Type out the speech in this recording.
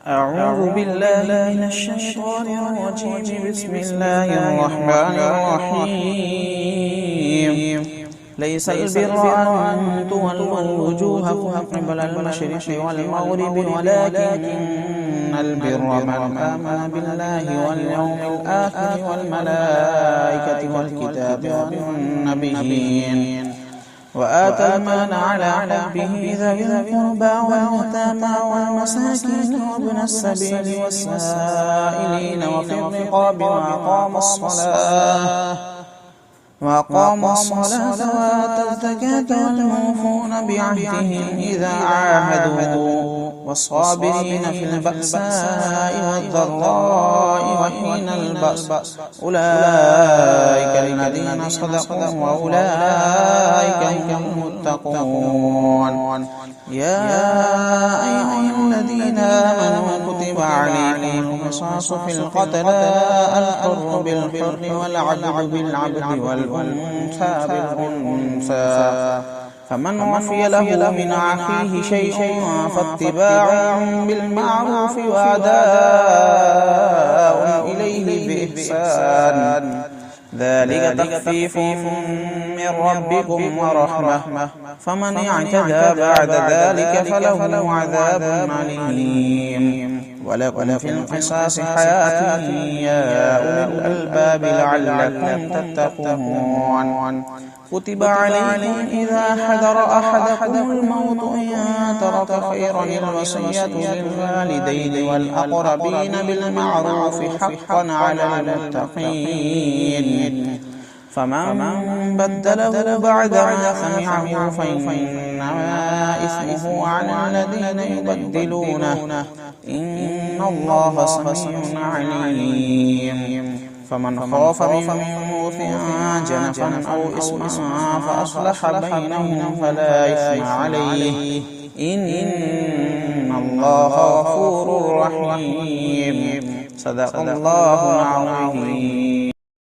أعوذ بالله من الشيطان الرجيم. بسم الله الرحمن الرحيم. ليس البر أن تولوا وجوهكم قبل المشرق والمغرب ولكن البر من آمن بالله واليوم الآخر والملائكة والكتاب والنبيين وآتى المال على حبه ذوي القربى واليتامى والمساكين وابن السبيل والسائلين وفي الرقاب وأقاموا الصلاة وآتوا الزكاة والموفون بعهدهم إذا عاهدوا والصابرين في البأساء والضراء وحين البأس أولئك الذين صدقوا وأولئك هم المتقون. يا أيها الذين آمنوا كتب عليكم القصاص في القتلى الحر بالحر والعبد بالعبد والأنثى بالأنثى فمن عفي له من أخيه شيء فاتباع بالمعروف وأداء إليه بإحسان ذلك تخفيف من ربكم ورحمة فمن اعتدى بعد ذلك فله عذاب أليم. ولكم في القصاص حياة يا أولي الألباب لعلكم تتقون. كتب عليكم إذا حضر أحدكم الموت إن ترك خيرا الوصية للوالدين والأقربين بالمعروف حقا على المتقين. فمن بدله بعد ما سمعه فإنما إثمه على الذين يبدلونه إن الله سميع عليم. فمن خاف من موت جنفا أو إثما فأصلح بينهم فلا إثم عليه إن الله غفور رحيم. صدق الله العظيم.